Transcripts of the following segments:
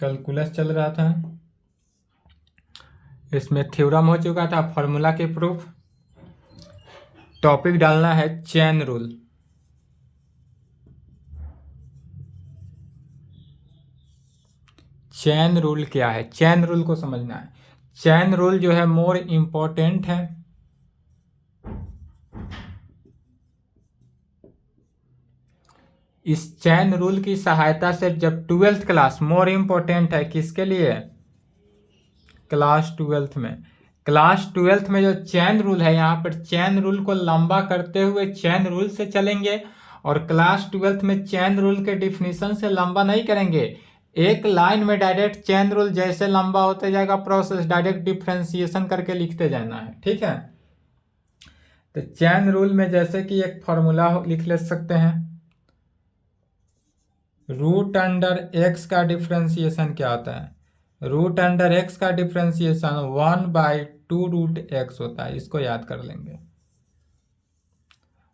Calculus चल रहा था, इसमें थ्योरम हो चुका था, फॉर्मूला के प्रूफ। टॉपिक डालना है चेन रूल। चेन रूल क्या है, चेन रूल को समझना है। चेन रूल जो है मोर इंपॉर्टेंट है। इस चेन रूल की सहायता से जब 12th क्लास, मोर इंपॉर्टेंट है किसके लिए, क्लास 12th में। क्लास 12th में जो चेन रूल है, यहाँ पर चेन रूल को लंबा करते हुए चेन रूल से चलेंगे, और क्लास 12th में चेन रूल के डिफिनीशन से लंबा नहीं करेंगे। एक लाइन में डायरेक्ट चेन रूल जैसे लंबा होते जाएगा प्रोसेस, डायरेक्ट डिफ्रेंसिएशन करके लिखते जाना है, ठीक है। तो चेन रूल में जैसे कि एक फॉर्मूला लिख ले सकते हैं, रूट अंडर एक्स का डिफ्रेंसिएशन क्या होता है, रूट अंडर एक्स का डिफ्रेंसिएशन 1/2 रूट एक्स होता है, इसको याद कर लेंगे।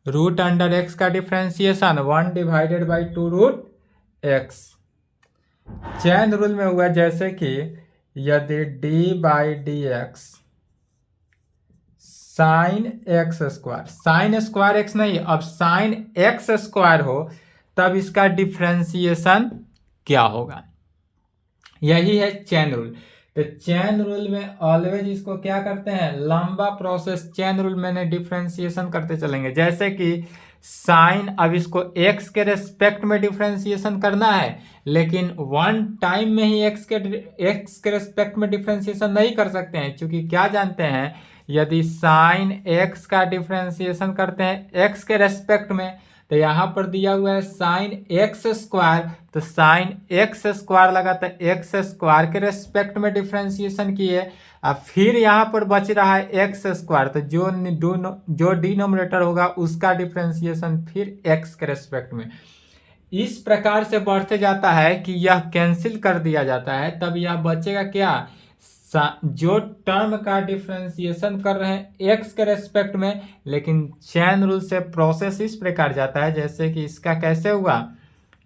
रूट अंडर एक्स का differentiation 1/2 root X. Chain rule में हुआ जैसे कि यदि d/dx sine X square, sine square X नहीं, अब साइन एक्स स्क्वायर हो, तब इसका डिफ्रेंसिएशन क्या होगा, यही है चेन रूल। तो चेन रूल में ऑलवेज इसको क्या करते हैं, लंबा प्रोसेस चेन रूल में डिफ्रेंसिएशन करते चलेंगे। जैसे कि साइन, अब इसको एक्स के रेस्पेक्ट में डिफ्रेंसिएशन करना है, लेकिन वन टाइम में ही एक्स के रेस्पेक्ट में डिफ्रेंसिएशन नहीं कर सकते हैं, क्योंकि क्या जानते हैं, यदि साइन एक्स का डिफ्रेंसिएशन करते हैं एक्स के रेस्पेक्ट में, तो यहाँ पर दिया हुआ है साइन एक्स स्क्वायर, तो साइन एक्स स्क्वायर लगा, तो एक्स स्क्वायर के रेस्पेक्ट में डिफ्रेंसिएशन किए, अब फिर यहाँ पर बच रहा है एक्स स्क्वायर, तो जो डिनोमिनेटर होगा उसका डिफ्रेंसिएशन फिर एक्स के रेस्पेक्ट में। इस प्रकार से बढ़ते जाता है कि यह कैंसिल कर दिया जाता है, तब यह बचेगा क्या, जो टर्म का डिफ्रेंसिएशन कर रहे हैं एक्स के रेस्पेक्ट में, लेकिन चेन रूल से प्रोसेस इस प्रकार जाता है, जैसे कि इसका कैसे हुआ,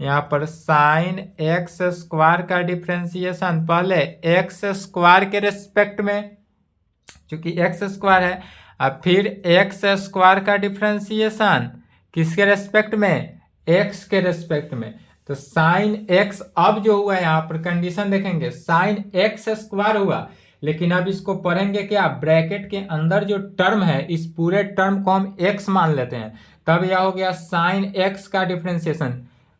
यहाँ पर साइन एक्स स्क्वायर का डिफ्रेंसिएशन पहले एक्स स्क्वायर के रेस्पेक्ट में, चूंकि एक्स स्क्वायर है, अब फिर एक्स स्क्वायर का डिफ्रेंसिएशन किसके रेस्पेक्ट में, एक्स के रेस्पेक्ट में। तो साइन एक्स, अब जो हुआ यहाँ पर कंडीशन देखेंगे, साइन एक्स स्क्वायर हुआ, लेकिन अब इसको पढ़ेंगे क्या, ब्रैकेट के अंदर जो टर्म है, इस पूरे टर्म को हम एक्स मान लेते हैं, तब यह हो गया साइन एक्स का डिफ्रेंसिएशन।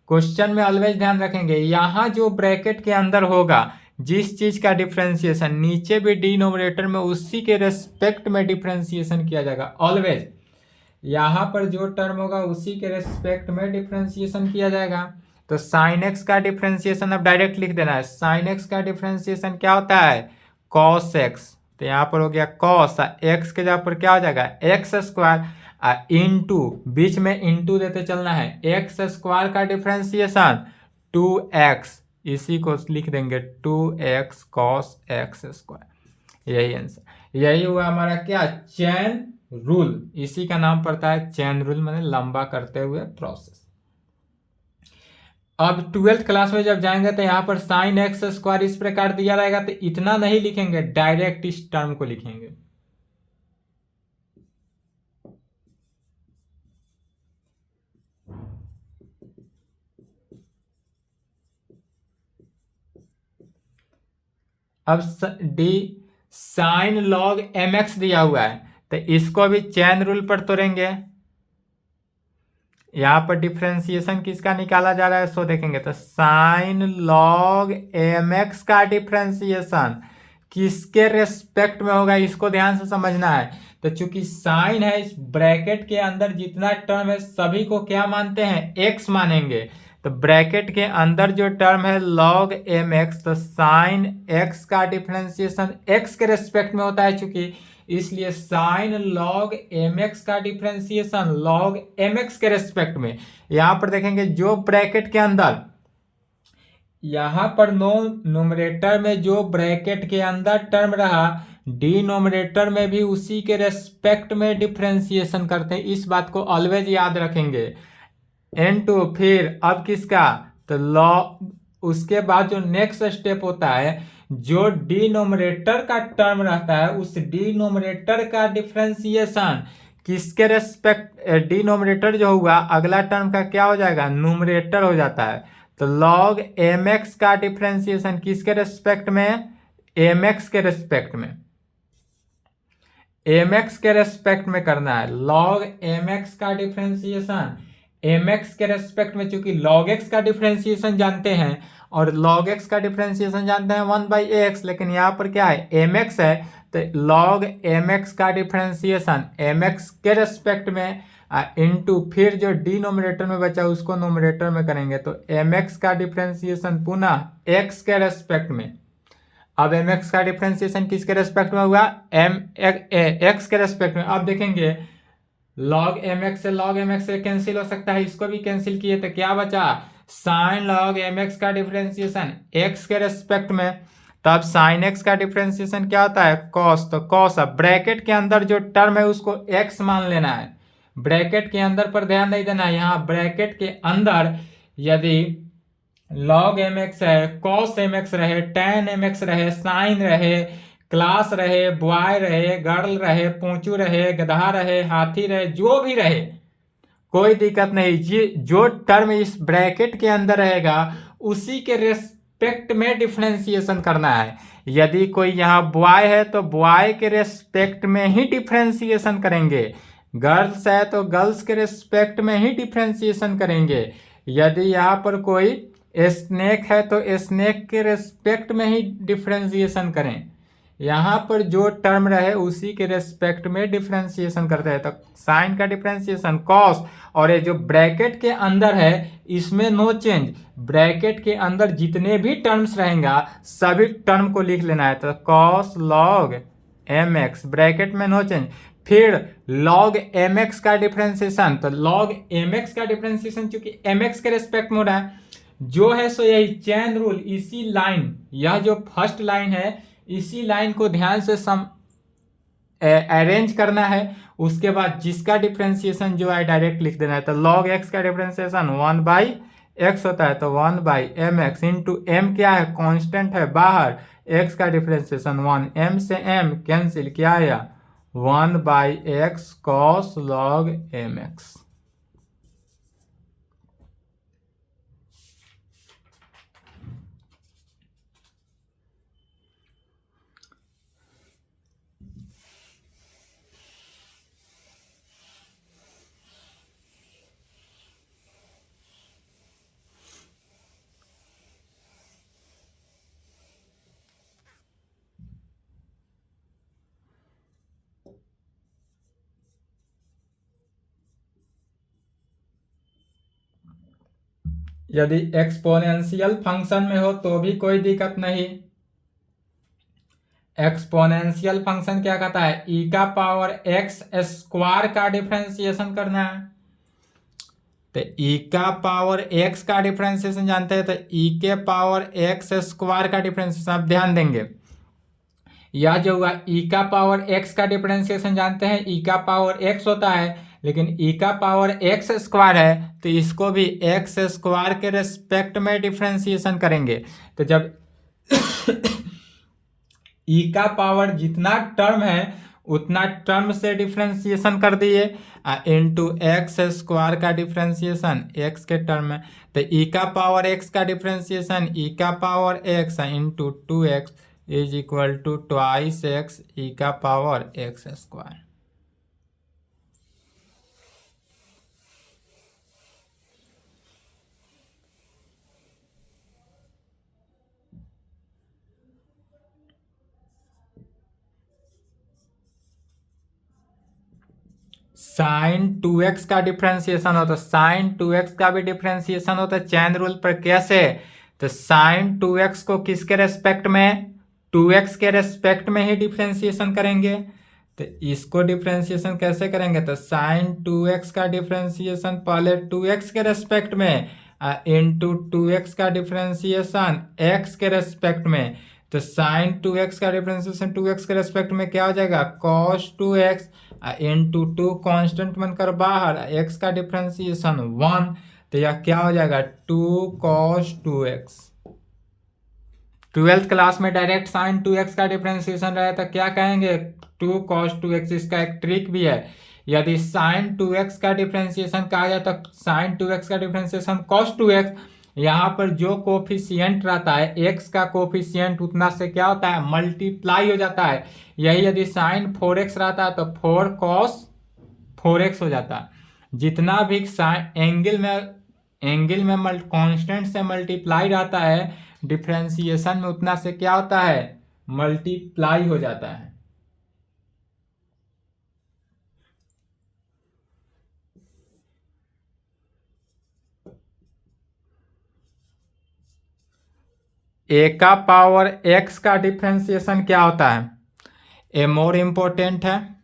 क्वेश्चन में ऑलवेज ध्यान रखेंगे, यहाँ जो ब्रैकेट के अंदर होगा जिस चीज का डिफ्रेंसिएशन, नीचे भी डिनोमिनेटर में उसी के रेस्पेक्ट में डिफ्रेंसिएशन किया जाएगा। ऑलवेज यहाँ पर जो टर्म होगा उसी के रेस्पेक्ट में डिफ्रेंसिएशन किया जाएगा। तो साइन एक्स का डिफ्रेंसिएशन अब डायरेक्ट लिख देना है, साइन एक्स का डिफ्रेंसिएशन क्या होता है, कॉस एक्स, तो यहाँ पर हो गया कॉस, एक्स के जगह पर क्या हो जाएगा एक्स स्क्वायर, इनटू, बीच में इनटू देते चलना है, एक्स स्क्वायर का डिफ्रेंसिएशन 2x, इसी को लिख देंगे 2x कॉस एक्स स्क्वायर, यही आंसर। यही हुआ हमारा क्या, चेन रूल, इसी का नाम पड़ता है चेन रूल, मैंने लंबा करते हुए प्रोसेस। अब 12th क्लास में जब जाएंगे तो यहाँ पर साइन एक्स स्क्वायर इस प्रकार दिया रहेगा, तो इतना नहीं लिखेंगे, डायरेक्ट इस टर्म को लिखेंगे। अब D sine log M X दिया हुआ है, तो इसको भी चेन रूल पर तोड़ेंगे। यहाँ पर डिफ्रेंसिएशन किसका निकाला जा रहा है, सो देखेंगे, तो साइन लॉग एम एक्स का डिफ्रेंसिएशन किसके रेस्पेक्ट में होगा, इसको ध्यान से समझना है। तो चूंकि साइन है, इस ब्रैकेट के अंदर जितना टर्म है सभी को क्या मानते हैं, एक्स मानेंगे, तो ब्रैकेट के अंदर जो टर्म है log mx, तो साइन x का डिफरेंशिएशन x के रेस्पेक्ट में होता है चूंकि, इसलिए साइन log mx का डिफरेंशिएशन log mx के रेस्पेक्ट में। यहां पर देखेंगे जो ब्रैकेट के अंदर, यहां पर न्यूमरेटर में जो ब्रैकेट के अंदर टर्म रहा, डिनोमिनेटर में भी उसी के रेस्पेक्ट में डिफरेंशिएशन करते हैं, इस बात को ऑलवेज याद रखेंगे। n2 फिर अब किसका, तो लॉग, उसके बाद जो नेक्स्ट स्टेप होता है, जो डिनोमिनेटर का टर्म रहता है उस डिनोमिनेटर का डिफरेंशिएशन किसके रेस्पेक्ट, डिनोमिनेटर जो हुआ अगला टर्म का क्या हो जाएगा, न्यूमरेटर हो जाता है। तो log mx का डिफरेंशिएशन किसके रेस्पेक्ट में, mx के रेस्पेक्ट में, mx के रेस्पेक्ट में करना है। log mx का डिफरेंशिएशन mx के रेस्पेक्ट में, चूंकि log x का डिफरेंशिएशन जानते हैं और log x का डिफरेंशिएशन जानते हैं 1/x, लेकिन यहाँ पर क्या है mx है, तो log mx का डिफरेंशिएशन mx के रेस्पेक्ट में इनटू फिर जो डिनोमिनेटर में बचा उसको नोमिनेटर में करेंगे, तो mx का डिफरेंशिएशन पुनः x के रेस्पेक्ट में। अब mx का डिफरेंशिएशन किसके रेस्पेक्ट में हुआ, x के रेस्पेक्ट में। अब देखेंगे log mx से log mx से कैंसिल हो सकता है, इसको भी कैंसिल किए तो क्या बचा, साइन log mx का डिफरेंशिएशन x के रेस्पेक्ट में। तब साइन x का डिफरेंशिएशन क्या होता है, cos, तो cos, अब ब्रैकेट के अंदर जो टर्म है उसको x मान लेना है, ब्रैकेट के अंदर पर ध्यान नहीं देना है। यहाँ ब्रैकेट के अंदर यदि log mx है, cos mx रहे, tan mx रहे, साइन रहे, क्लास रहे, बॉय रहे, गर्ल रहे, पूंचू रहे, गधा रहे, हाथी रहे, जो भी रहे कोई दिक्कत नहीं, जो टर्म इस ब्रैकेट के अंदर रहेगा उसी के रेस्पेक्ट में डिफरेंशिएशन करना है। यदि कोई यहाँ बॉय है तो बॉय के रेस्पेक्ट में ही डिफरेंशिएशन करेंगे, गर्ल्स है तो गर्ल्स के रेस्पेक्ट में ही डिफरेंशिएशन करेंगे, यदि यहाँ पर कोई स्नेक है तो स्नेक के रेस्पेक्ट में ही डिफरेंशिएशन करें। यहाँ पर जो टर्म रहे उसी के रेस्पेक्ट में डिफरेंशिएशन करते हैं। तो साइन का डिफरेंशिएशन कॉस, और ये जो ब्रैकेट के अंदर है इसमें नो चेंज, ब्रैकेट के अंदर जितने भी टर्म्स रहेंगे सभी टर्म को लिख लेना है। तो cos log M X, bracket में नो चेंज। फिर log mx का डिफरेंशिएशन, तो log mx का डिफरेंशिएशन चूंकि mx के रेस्पेक्ट में हो रहा है जो है सो यही चेन रूल, इसी लाइन, यह जो फर्स्ट लाइन है इसी लाइन को ध्यान से अरेंज करना है। उसके बाद जिसका डिफरेंशिएशन जो है डायरेक्ट लिख देना है। तो log x का डिफरेंशिएशन 1/x होता है, तो 1/mx इंटू m क्या है, कांस्टेंट है बाहर, x का डिफरेंशिएशन 1, m से m कैंसिल, क्या आया 1/x cos log mx। यदि एक्सपोनेंशियल फंक्शन में हो तो भी कोई दिक्कत नहीं। एक्सपोनेंशियल फंक्शन क्या कहता है, e का पावर x स्क्वायर का डिफरेंशिएशन करना है। तो e का पावर x का डिफरेंशिएशन जानते हैं, तो e के पावर x स्क्वायर का डिफरेंशिएशन आप ध्यान देंगे। यह जो हुआ e का पावर x का डिफरेंशिएशन जानते हैं, e का पावर x होता है, लेकिन e का पावर x स्क्वायर है तो इसको भी x स्क्वायर के रेस्पेक्ट में डिफरेंशिएशन करेंगे। तो जब e का पावर जितना टर्म है उतना टर्म से डिफरेंशिएशन कर दिए, इनटू एक्स स्क्वायर का डिफरेंशिएशन x के टर्म में। तो e का पावर x का डिफरेंशिएशन e का power x into 2x is equal to twice x e का power x square. Sign 2x का डिफ्रेंसिएशन हो तो साइन 2x का भी डिफ्रेंसिएशन होता है चैन रूल पर। कैसे? तो साइन 2x को किसके रेस्पेक्ट में, 2x के रेस्पेक्ट में ही डिफ्रेंसिएशन करेंगे। तो इसको डिफ्रेंसिएशन कैसे करेंगे? तो साइन 2x का डिफ्रेंसिएशन पहले 2x के रेस्पेक्ट में इंटू 2x का डिफ्रेंसिएशन x के रेस्पेक्ट में। तो साइन 2x का डिफ्रेंसिएशन 2x के रेस्पेक्ट में क्या हो जाएगा, cos 2x इंटू 2 कॉन्स्टेंट बनकर बाहर, x का डिफ्रेंसिएशन 1। तो यह क्या हो जाएगा, 2 cos 2x। 12th क्लास में डायरेक्ट साइन 2x का डिफ्रेंसिएशन रहा तो क्या कहेंगे, 2 cos 2x। इसका एक ट्रिक भी है, यदि साइन 2x का डिफ्रेंसिएशन कहा जाए तो साइन 2x का डिफ्रेंसिएशन cos 2x, यहाँ पर जो कोफिशियंट रहता है x का कोफिशियंट उतना से क्या होता है, मल्टीप्लाई हो जाता है। यही यदि साइन 4x रहता है तो 4 cos 4x हो जाता है। जितना भी साइन एंगल में कांस्टेंट से मल्टीप्लाई रहता है, डिफ्रेंसिएशन में उतना से क्या होता है, मल्टीप्लाई हो जाता है। ए का पावर एक्स का डिफ्रेंसिएशन क्या होता है, ए मोर इम्पोर्टेंट है,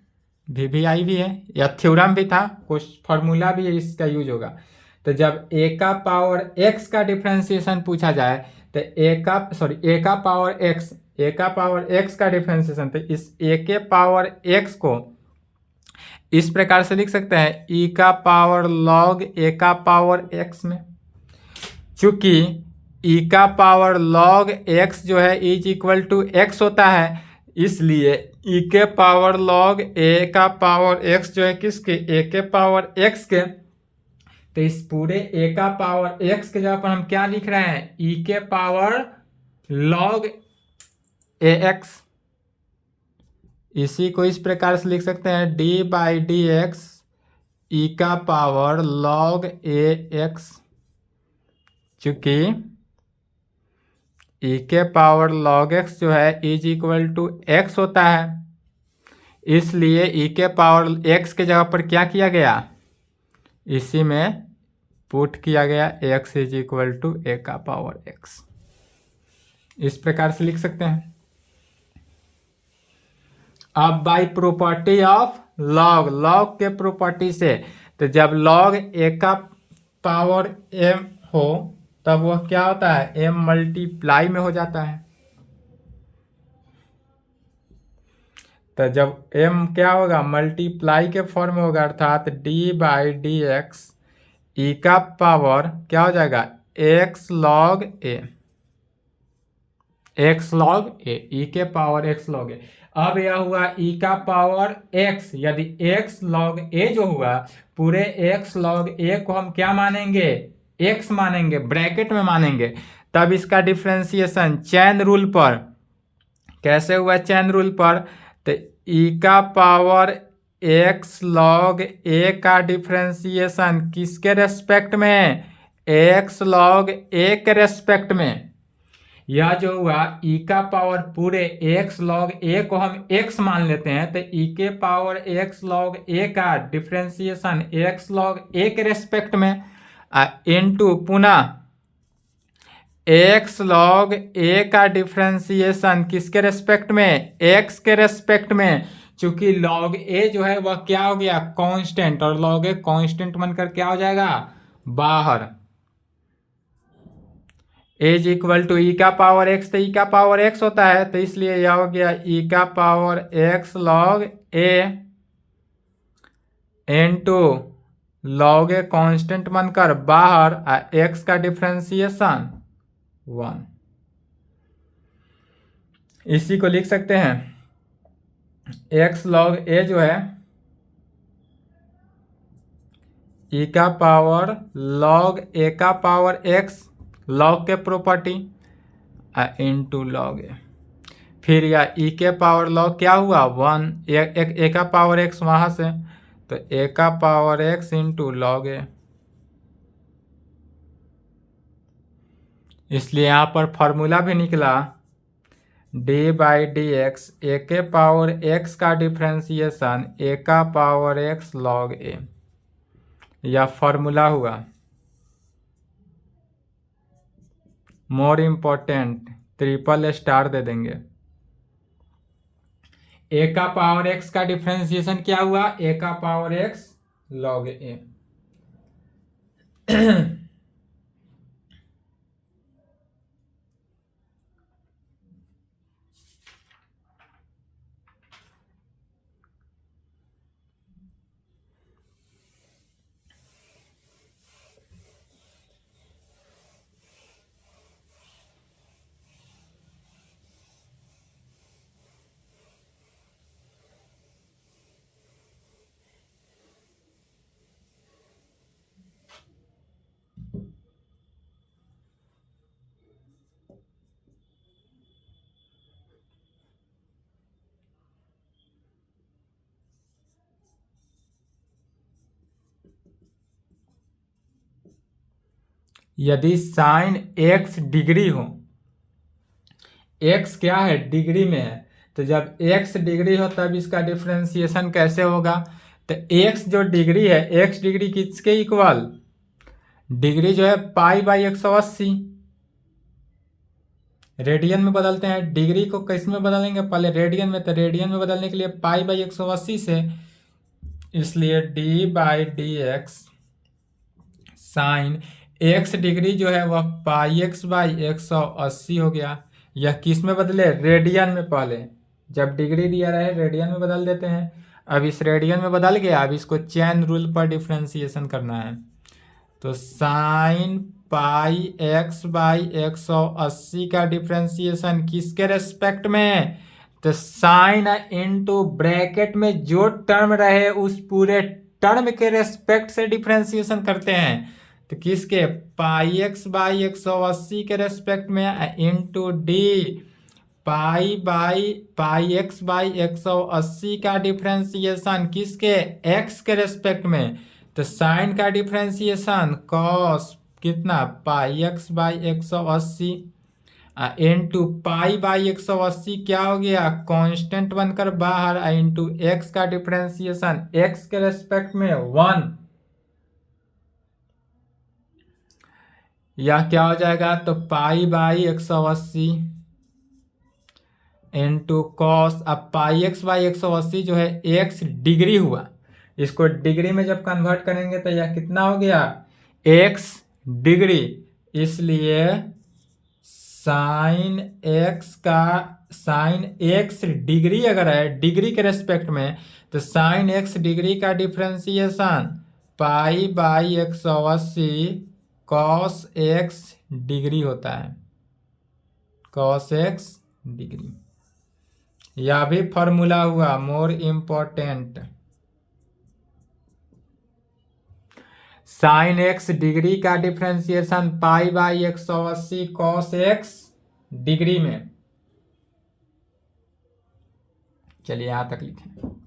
वीवीआई भी है, या थ्योरम भी था, कुछ फॉर्मूला भी है, इसका यूज होगा। तो जब ए का पावर एक्स का डिफ्रेंसिएशन पूछा जाए तो ए का पावर एक्स का डिफ्रेंसिएशन, तो इस ए के पावर एक्स को इस प्रकार से लिख सकते हैं, ई का पावर लॉग ए का पावर एक्स में। चूंकि ई का पावर लॉग एक्स जो है इज इक्वल टू एक्स होता है, इसलिए ई के पावर लॉग ए का पावर एक्स जो है किसके, ए के पावर एक्स के। तो इस पूरे ए का पावर एक्स के जगह पर हम क्या लिख रहे हैं, ई के पावर लॉग ए एक्स। इसी को इस प्रकार से लिख सकते हैं, D by D x e का पावर लॉग ए एक्स। चूंकि ई के पावर लॉग एक्स जो है इज इक्वल टू एक्स होता है, इसलिए ई के पावर एक्स के जगह पर क्या किया गया, इसी में पुट किया गया एक्स इज इक्वल टू ए का पावर एक्स। इस प्रकार से लिख सकते हैं। अब बाय प्रॉपर्टी ऑफ लॉग के प्रॉपर्टी से, तो जब लॉग ए का पावर एम हो तब वह क्या होता है, एम मल्टीप्लाई में हो जाता है। तो जब एम क्या होगा, मल्टीप्लाई के फॉर्म में होगा, अर्थात D by D x e का पावर क्या हो जाएगा, एक्स लॉग ए, एक्स लॉग ए, ई के पावर एक्स लॉग ए। अब यह हुआ ई का पावर एक्स, यदि एक्स लॉग ए जो हुआ, पूरे एक्स लॉग ए को हम क्या मानेंगे, एक्स मानेंगे, ब्रैकेट में मानेंगे। तब इसका डिफ्रेंसिएशन चैन रूल पर कैसे हुआ, चैन रूल पर, तो ई का पावर एक्स लॉग ए का डिफ्रेंसिएशन किसके रेस्पेक्ट में, एक्स लॉग ए के रेस्पेक्ट में। यह जो हुआ ई का पावर पूरे एक्स लॉग ए को हम एक्स मान लेते हैं, तो ई के पावर एक्स लॉग ए का डिफ्रेंसिएशन एक्स लॉग ए के रेस्पेक्ट में इनटू पुनः एक्स लॉग ए का डिफ्रेंसिएशन किसके रेस्पेक्ट में, एक्स के रेस्पेक्ट में। चूंकि लॉग ए जो है वह क्या हो गया, कांस्टेंट, और लॉग ए कांस्टेंट बनकर क्या हो जाएगा, बाहर। एज इक्वल टू ई का पावर एक्स, तो ई का पावर एक्स होता है, तो इसलिए यह हो गया ई का power x log A into log a constant बनकर बाहर, एक्स का डिफ्रेंसिएशन 1। इसी को लिख सकते हैं, एक्स लॉग ए जो है ई का पावर लॉग ए का पावर एक्स, लॉग के प्रॉपर्टी इनटू लॉग ए, फिर या ई के पावर लॉग क्या हुआ 1, ए का पावर एक्स वहां से, तो ए का पावर एक्स इंटू लॉग ए। इसलिए यहाँ पर फॉर्मूला भी निकला डी बाई डी एक्स ए के पावर एक्स का डिफ्रेंसिएशन ए का पावर एक्स लॉग ए, या फॉर्मूला हुआ। मोर इम्पोर्टेंट, ट्रिपल स्टार दे देंगे। ए का पावर एक्स का डिफ्रेंसिएशन क्या हुआ, ए का पावर एक्स लॉग ए। यदि साइन एक्स डिग्री हो, एक्स क्या है, डिग्री में है, तो जब एक्स डिग्री हो तब इसका डिफ्रेंसिएशन कैसे होगा। तो एक्स जो डिग्री है, एक्स डिग्री किसके इक्वल, डिग्री जो है पाई बाई 180। रेडियन में बदलते हैं, डिग्री को किस में बदलेंगे, पहले रेडियन में, तो रेडियन में बदलने के लिए पाई बाई 180 से, इसलिए D by D x sign x degree जो है वह पाई एक्स बाई 180 हो गया। यह किस में बदले, रेडियन में, पहले जब डिग्री दिया रहे रेडियन में बदल देते हैं। अब इस रेडियन में बदल गया, अब इसको चेन रूल पर डिफ्रेंसिएशन करना है। तो साइन पाई एक्स बाई 180 का डिफ्रेंसिएशन किसके रेस्पेक्ट में, तो साइन इनटू ब्रैकेट में जो टर्म रहे उस पूरे टर्म के रेस्पेक्ट से डिफ्रेंसिएशन करते हैं। तो किसके, पाई एक्स बाई 180 के रेस्पेक्ट में, into D pi x by 180 का डिफ्रेंसिएशन किसके, एक्स के रेस्पेक्ट में। तो साइन का डिफ्रेंसिएशन कॉस कितना, pi x by 180 into pi by 180 क्या हो गया, कांस्टेंट बनकर बाहर, इनटू एक्स का डिफ्रेंसिएशन एक्स के रेस्पेक्ट में 1, या क्या हो जाएगा, तो पाई बाई 180 इनटू कॉस, अब पाई एक्स बाई 180 जो है एक्स डिग्री हुआ, इसको डिग्री में जब कन्वर्ट करेंगे तो यह कितना हो गया, एक्स डिग्री। इसलिए साइन एक्स डिग्री अगर है डिग्री के रेस्पेक्ट में, तो साइन एक्स डिग्री का differentiation pi by 180 cos x degree होता है, कॉस एक्स डिग्री। यह भी फॉर्मूला हुआ, more important. Sine x degree का differentiation pi by 180 cos x degree में। चलिए यहां तक लिखें।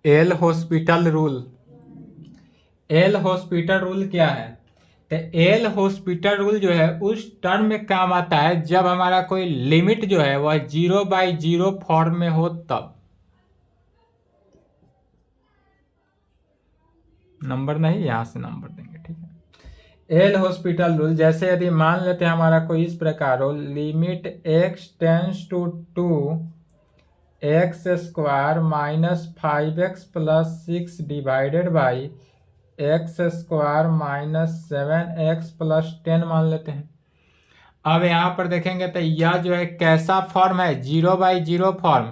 L hospital rule. L hospital rule क्या है? तो एल हॉस्पिटल रूल जो है उस टर्म में काम आता है जब हमारा कोई लिमिट जो है वह 0/0 फॉर्म में हो, तब। नंबर नहीं, यहां से नंबर देंगे, ठीक है। एल हॉस्पिटल रूल, जैसे यदि मान लेते हैं हमारा कोई इस प्रकार हो, limit x tends to 2 X square minus 5x plus 6 divided by X square minus 7x plus 10 मान लेते हैं। अब यहां पर देखेंगे तो यह जो है कैसा फॉर्म है? 0/0 फॉर्म।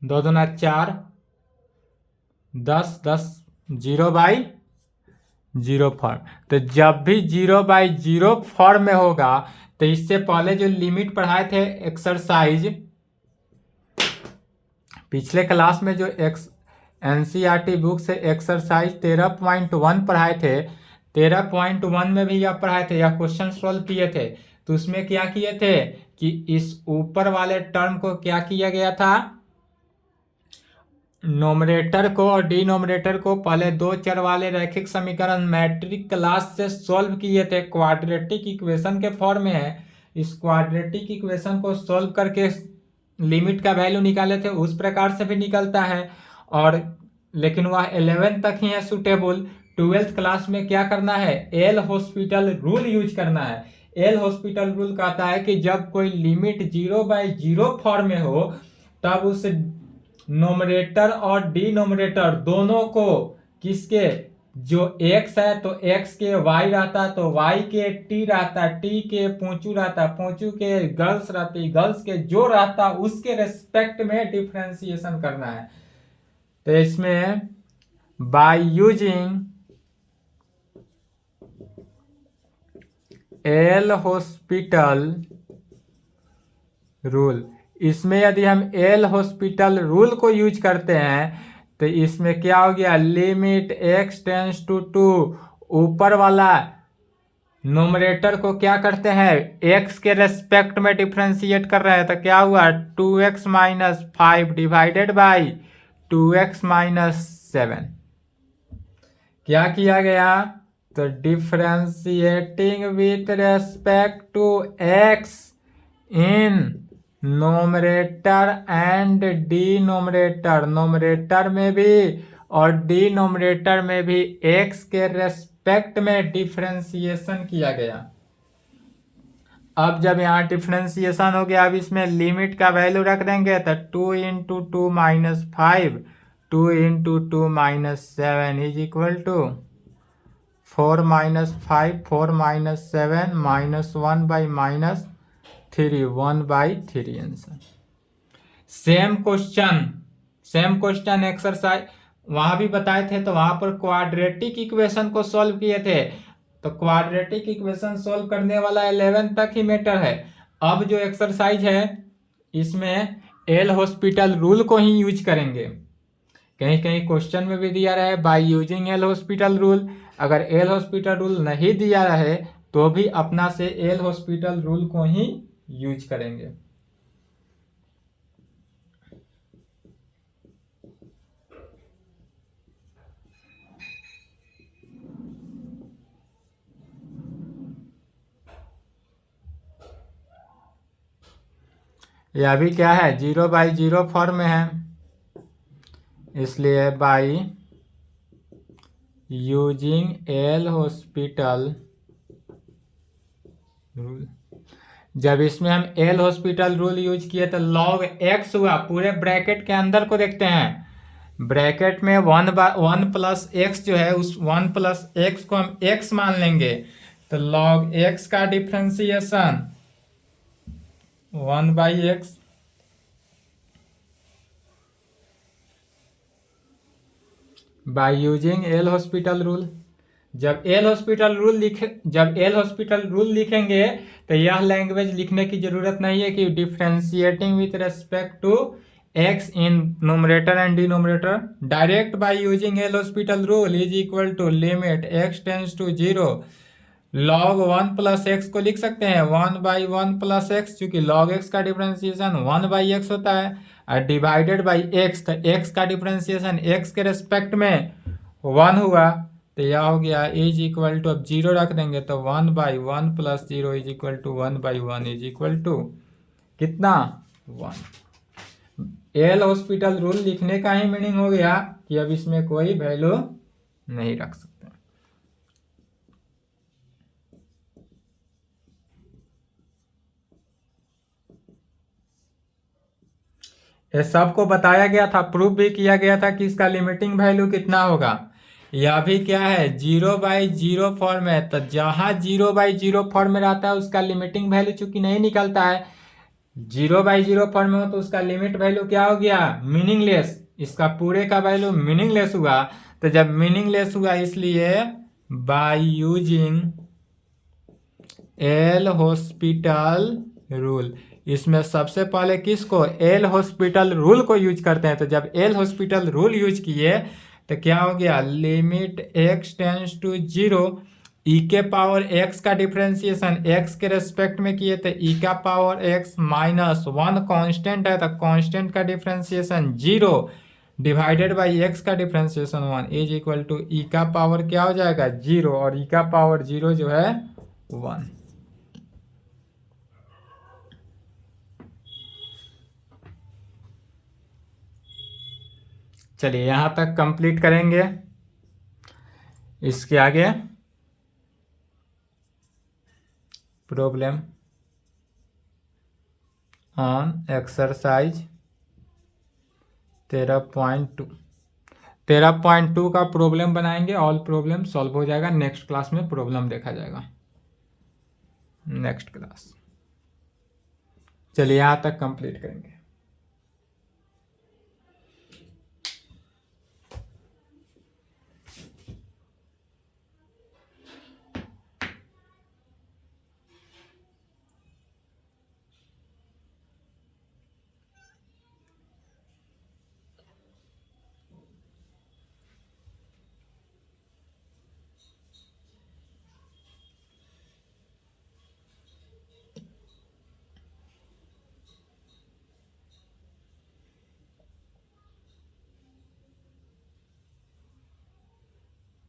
2 दूना 4, 10, 10 0/0 फॉर्म। तो जब भी 0/0 फॉर्म में होगा तो इससे पहले जो लिमिट पढ़ाए थे एक्सरसाइज पिछले क्लास में, जो एनसीईआरटी बुक से एक्सरसाइज 13.1 पढ़ाए थे, 13.1 में भी यह पढ़ाए थे, यह क्वेश्चन सोल्व किए थे। तो उसमें क्या किए थे कि इस ऊपर वाले टर्म को क्या किया गया था, नोमरेटर को और डिनोमिनेटर को पहले 2 चर वाले रैखिक समीकरण मैट्रिक क्लास से सॉल्व किए थे, क्वाड्रेटिक इक्वेशन के फॉर्म में है। इस क्वाड्रेटिक इक्वेशन को सॉल्व करके लिमिट का वैल्यू निकाले थे, उस प्रकार से भी निकलता है। और लेकिन वह 11 तक ही है सूटेबल। 12th क्लास में क्या करना है? एल हॉस्पिटल रूल यूज करना है। एल हॉस्पिटल रूल कहता है कि जब कोई लिमिट 0/0 फॉर्म में हो तब उस नोमरेटर और डिनोमिनेटर दोनों को, किसके, जो x है तो x के y रहता तो y के t रहता, t के पूंचू रहता, पूंचू के गर्ल्स रहती, गर्ल्स के जो रहता उसके रेस्पेक्ट में डिफरेंशिएशन करना है। तो इसमें bye using L hospital rule, इसमें यदि हम एल हॉस्पिटल रूल को यूज करते हैं तो इसमें क्या हो गया, लिमिट x टेंस टू 2, ऊपर वाला नोमरेटर को क्या करते हैं, x के रेस्पेक्ट में डिफ्रेंशिएट कर रहे हैं, तो क्या हुआ 2x minus 5 divided by 2x minus 7। क्या किया गया, तो differentiating with respect to x in numerator and denominator, numerator में भी और डिनोमिनेटर में भी x के रेस्पेक्ट में डिफरेंशिएशन किया गया। अब जब यहाँ डिफरेंशिएशन हो गया, अब इसमें लिमिट का वैल्यू रख देंगे तो 2 into 2 minus 5, 2 into 2 minus 7 is equal to 4 minus 5, 4 minus 7 minus 1 by minus 3, 1/3 answer. Same question exercise वहां भी बताए थे, तो वहां पर क्वाड्रेटिक इक्वेशन को सॉल्व किए थे। तो क्वाड्रेटिक इक्वेशन सॉल्व करने वाला 11 तक ही मैटर है। अब जो एक्सरसाइज है इसमें एल हॉस्पिटल रूल को ही यूज करेंगे। कहीं कहीं क्वेश्चन में भी दिया रहे bye using L hospital rule, अगर एल हॉस्पिटल रूल नहीं दिया रहे तो भी अपना से एल हॉस्पिटल रूल को ही यूज करेंगे। यह भी क्या है, 0/0 फॉर्म में है, इसलिए by using L hospital rule. जब इसमें हम एल हॉस्पिटल रूल यूज किए तो log x हुआ, पूरे ब्रैकेट के अंदर को देखते हैं, ब्रैकेट में 1 प्लस एक्स जो है उस 1 प्लस एक्स को हम x मान लेंगे, तो log x का differentiation 1/x bye using L hospital rule. जब एल हॉस्पिटल रूल लिखेंगे तो यह लैंग्वेज लिखने की जरूरत नहीं है कि differentiating with respect to x in numerator and denominator, direct by using L hospital rule is equal to limit x tends to 0 log 1 plus X को लिख सकते हैं 1/1 प्लस एक्स, चूंकि log x का डिफ्रेंशिएशन 1/x होता है, और divided by X, तो एक्स का डिफ्रेंसिएशन एक्स के रेस्पेक्ट में 1 हुआ, तो यह हो गया इज इक्वल टू, अब 0 रख देंगे तो 1/1 plus 0 is equal to 1/1 is equal to कितना 1। एल हॉस्पिटल रूल लिखने का ही मीनिंग हो गया कि अब इसमें कोई वैल्यू नहीं रख सकते। ये सबको बताया गया था, प्रूफ भी किया गया था कि इसका लिमिटिंग वैल्यू कितना होगा। यह भी क्या है 0/0 फॉर्म में, तो जहां 0/0 फॉर्म में रहता है उसका लिमिटिंग वैल्यू चूंकि नहीं निकलता है, 0/0 फॉर्म में हो तो उसका लिमिट वैल्यू क्या हो गया मीनिंगलेस, इसका पूरे का वैल्यू मीनिंगलेस हुआ। तो जब मीनिंगलेस हुआ इसलिए bye using L hospital rule, इसमें सबसे पहले किसको एल हॉस्पिटल रूल को यूज करते हैं। तो जब एल हॉस्पिटल रूल यूज किए तो क्या हो गया लिमिट x टेंस टू 0, ई के पावर x का डिफ्रेंसिएशन x के रेस्पेक्ट में किए तो ई का पावर x -1 कांस्टेंट है, तो कांस्टेंट का डिफ्रेंसिएशन 0 डिवाइडेड बाई x का डिफ्रेंसिएशन 1 इज इक्वल टू ई का पावर क्या हो जाएगा 0, और ई का पावर 0 जो है 1। चलिए यहां तक कंप्लीट करेंगे, इसके आगे प्रॉब्लम ऑन एक्सरसाइज 13.2 का प्रॉब्लम बनाएंगे, ऑल प्रॉब्लम सॉल्व हो जाएगा। नेक्स्ट क्लास में प्रॉब्लम देखा जाएगा, नेक्स्ट क्लास। चलिए यहाँ तक कंप्लीट करेंगे।